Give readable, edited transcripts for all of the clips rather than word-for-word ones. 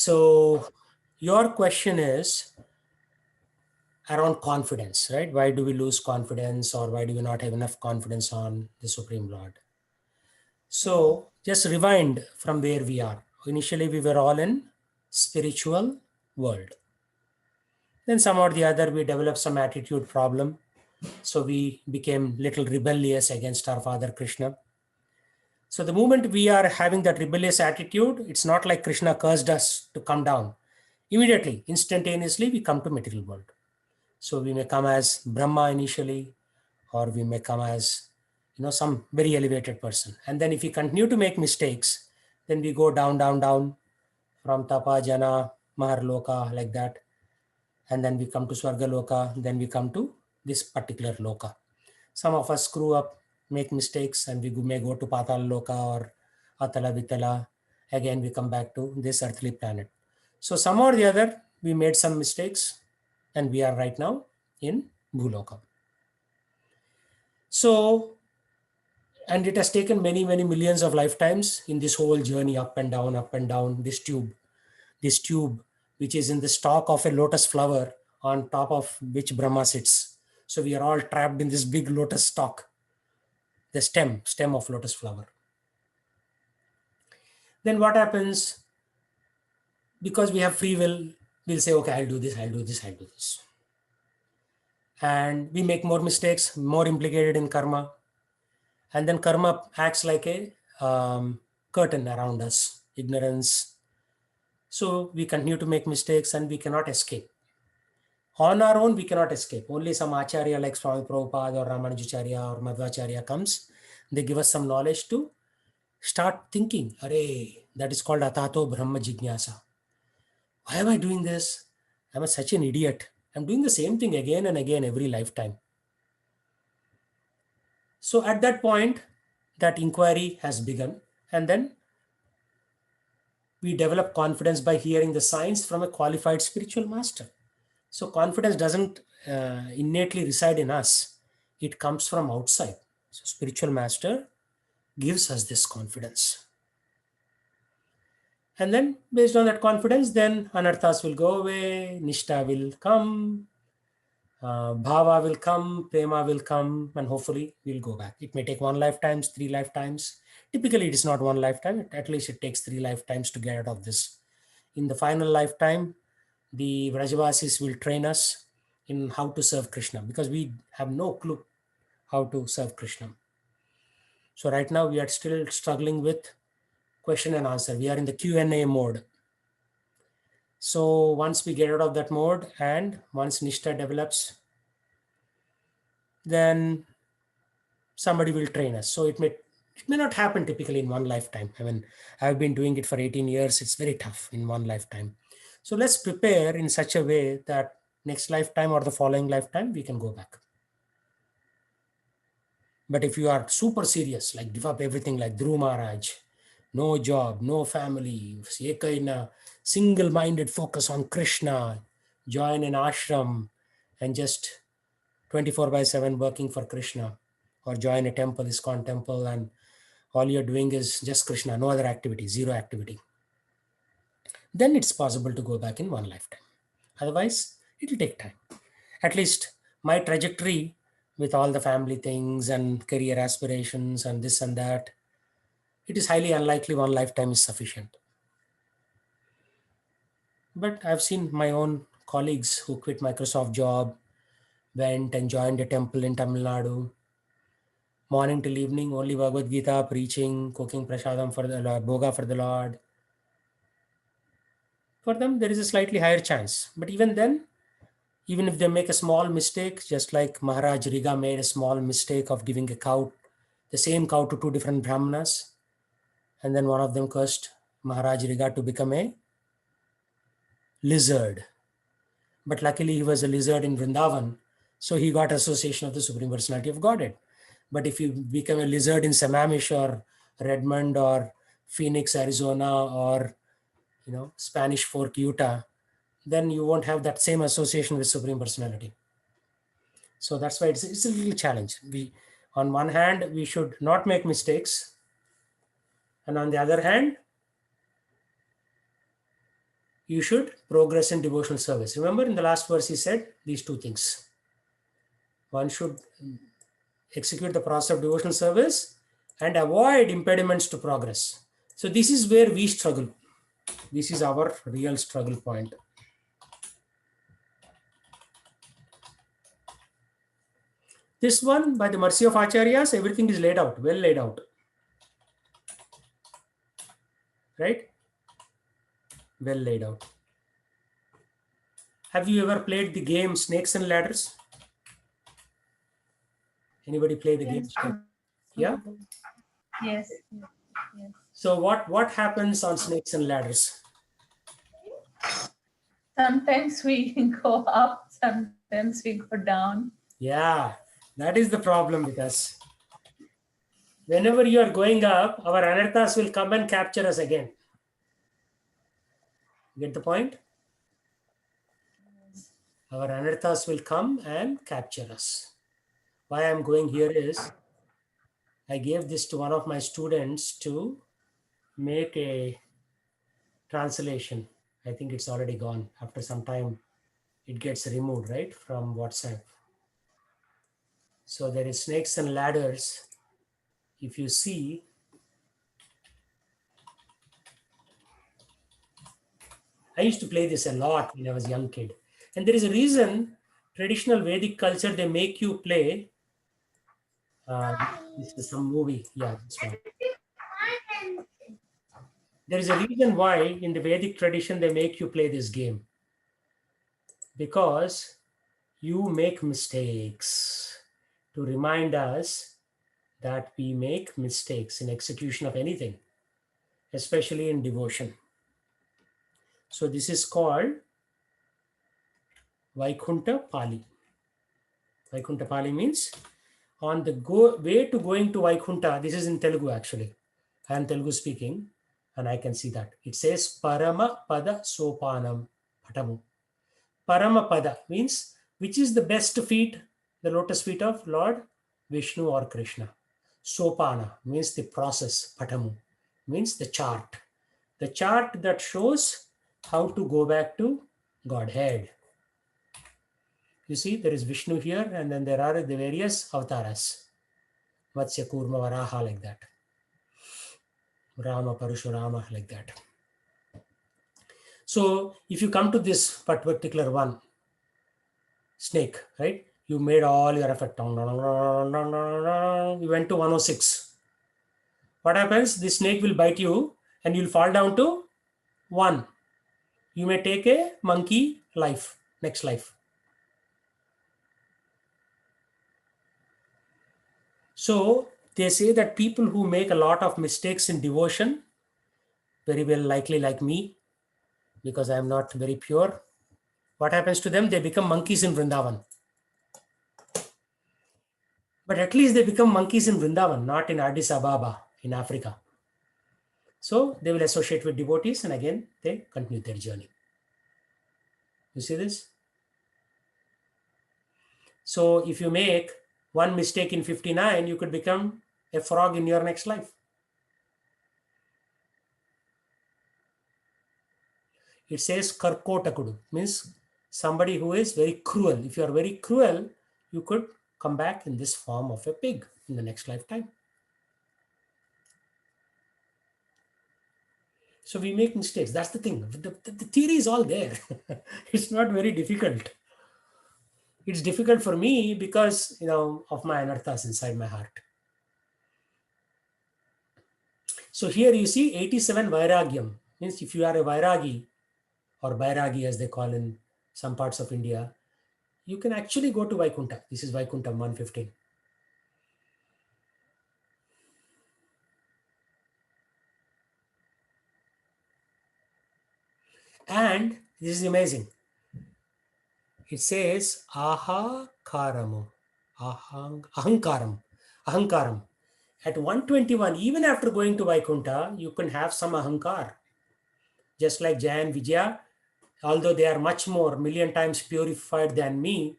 So your question is around confidence, right? Why do we lose confidence, or why do we not have enough confidence on the Supreme Lord? So just rewind from where we are. Initially, we were all in spiritual world. Then some or the other, we developed some attitude problem. So we became little rebellious against our Father Krishna. So the moment we are having that rebellious attitude, it's not like Krishna cursed us to come down. Immediately, instantaneously, we come to material world. So we may come as Brahma initially, or we may come as some very elevated person. And then if we continue to make mistakes, then we go down, down, down from Tapa, Jana, Maharloka, like that. And then we come to Swarga Loka, then we come to this particular Loka. Some of us screw up, make mistakes, and we may go to Patal Loka or Atala Vitala. Again, we come back to this earthly planet. So some or the other, we made some mistakes, and we are right now in Bhuloka. So, and it has taken many, many millions of lifetimes in this whole journey up and down, this tube, which is in the stalk of a lotus flower on top of which Brahma sits. So we are all trapped in this big lotus stalk, the stem of lotus flower. Then what happens? Because we have free will, we'll say, okay, I'll do this. And we make more mistakes, more implicated in karma. And then karma acts like a curtain around us, ignorance. So we continue to make mistakes and we cannot escape. On our own, we cannot escape. Only some Acharya like Swami Prabhupada or Ramanujacharya or Madhvacharya comes. They give us some knowledge to start thinking, Arey, that is called Atato Brahma Jignasa. Why am I doing this? I'm such an idiot. I'm doing the same thing again and again every lifetime. So at that point, that inquiry has begun. And then we develop confidence by hearing the signs from a qualified spiritual master. So confidence doesn't innately reside in us. It comes from outside. So spiritual master gives us this confidence. And then based on that confidence, then anarthas will go away, nishta will come, bhava will come, prema will come, and hopefully we'll go back. It may take 1 lifetime, 3 lifetimes. Typically, it is not 1 lifetime. At least it takes 3 lifetimes to get out of this. In the final lifetime, the Vrajavasis will train us in how to serve Krishna, because we have no clue how to serve Krishna. So right now we are still struggling with question and answer. We are in the Q&A mode. So once we get out of that mode and once Nishta develops, then somebody will train us. So it may not happen typically in 1 lifetime. I mean, I've been doing it for 18 years. It's very tough in 1 lifetime. So let's prepare in such a way that next lifetime or the following lifetime, we can go back. But if you are super serious, like give up everything like Dhruv Maharaj, no job, no family, single-minded focus on Krishna, join an ashram and just 24/7 working for Krishna, or join a temple, ISKCON temple, and all you're doing is just Krishna, no other activity, zero activity. Then it's possible to go back in 1 lifetime. Otherwise, it will take time. At least my trajectory with all the family things and career aspirations and this and that, it is highly unlikely 1 lifetime is sufficient. But I've seen my own colleagues who quit Microsoft job, went and joined a temple in Tamil Nadu. Morning till evening, only Bhagavad Gita, preaching, cooking prasadam for the Lord, bhoga for the Lord. For them, there is a slightly higher chance. But even then, even if they make a small mistake, just like Maharaj Riga made a small mistake of giving a cow, the same cow to 2 different brahmanas, and then one of them cursed Maharaj Riga to become a lizard. But luckily he was a lizard in Vrindavan, so he got association of the Supreme Personality of Godhead. But if you become a lizard in Sammamish or Redmond or Phoenix, Arizona, or Spanish Fork, Utah, then you won't have that same association with Supreme Personality. So that's why it's a little challenge. On one hand, we should not make mistakes. And on the other hand, you should progress in devotional service. Remember in the last verse he said these two things. One should execute the process of devotional service and avoid impediments to progress. So this is where we struggle. This is our real struggle point. This one, by the mercy of Acharyas, everything is laid out, well laid out. Right? Well laid out. Have you ever played the game Snakes and Ladders? Anybody play the game? Yeah? Yes. Yes. So what happens on Snakes and Ladders? Sometimes we go up, sometimes we go down. Yeah, that is the problem with us. Whenever you are going up, our anarthas will come and capture us again. Get the point? Our anarthas will come and capture us. Why I'm going here is, I gave this to one of my students to make a translation. I think it's already gone. After some time, it gets removed, right, from WhatsApp. So there is Snakes and Ladders. If you see, I used to play this a lot when I was a young kid. And there is a reason traditional Vedic culture, they make you play. This is some movie. Yeah, this one. There is a reason why in the Vedic tradition they make you play this game. Because you make mistakes to remind us that we make mistakes in execution of anything, especially in devotion. So this is called Vaikunta Pali. Vaikunta Pali means on the way to going to Vaikunta. This is in Telugu actually. I am Telugu speaking and I can see that. It says Parama Pada Sopanam Patamu. Parama Pada means which is the best feet, the lotus feet of Lord Vishnu or Krishna. Sopana means the process. Patamu means the chart. The chart that shows how to go back to Godhead. You see, there is Vishnu here, and then there are the various avatars. Vatsya, Kurma, Varaha, like that. Rama, Parashurama, like that. So, if you come to this particular one, snake, right? You made all your effort. You went to 106. What happens? This snake will bite you, and you'll fall down to 1. You may take a monkey life, next life. So they say that people who make a lot of mistakes in devotion, very well likely like me, because I am not very pure, what happens to them? They become monkeys in Vrindavan. But at least they become monkeys in Vrindavan, not in Addis Ababa in Africa. So they will associate with devotees and again they continue their journey. You see this? So if you make one mistake in 59, you could become a frog in your next life. It says Karkotakudu, means somebody who is very cruel. If you are very cruel, you could come back in this form of a pig in the next lifetime. So we make mistakes. That's the thing. The theory is all there. It's not very difficult. It's difficult for me because, of my anarthas inside my heart. So here you see 87 Vairagyam. Means if you are a Vairagi or Vairagi as they call in some parts of India, you can actually go to Vaikunta. This is Vaikunta 115. And this is amazing. It says Ahakaramu. Ahankaram. At 121, even after going to Vaikunta, you can have some ahankar. Just like Jaya and Vijaya, although they are much more, million times purified than me,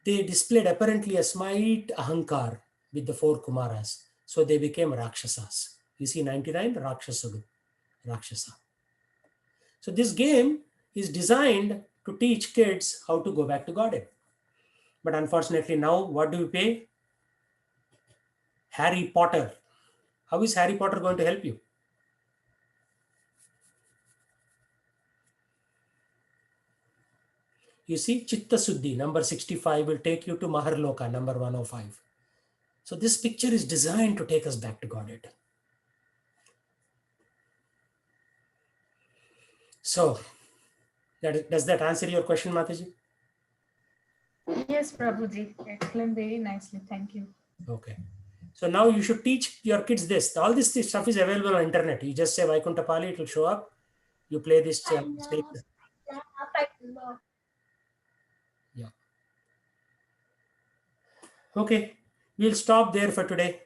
they displayed apparently a slight ahankar with the 4 Kumaras. So they became Rakshasas. You see 99, Rakshasa. So this game is designed to teach kids how to go back to Godhead. But unfortunately now, what do we pay? Harry Potter. How is Harry Potter going to help you? You see, Chitta Suddhi, number 65, will take you to Maharloka, number 105. So this picture is designed to take us back to Godhead. So, does that answer your question, Mataji? Yes, Prabhuji. Explained very nicely. Thank you. Okay. So now you should teach your kids this. All this stuff is available on internet. You just say Vaikuntapali, it will show up. You play this. Yeah. Okay. We'll stop there for today.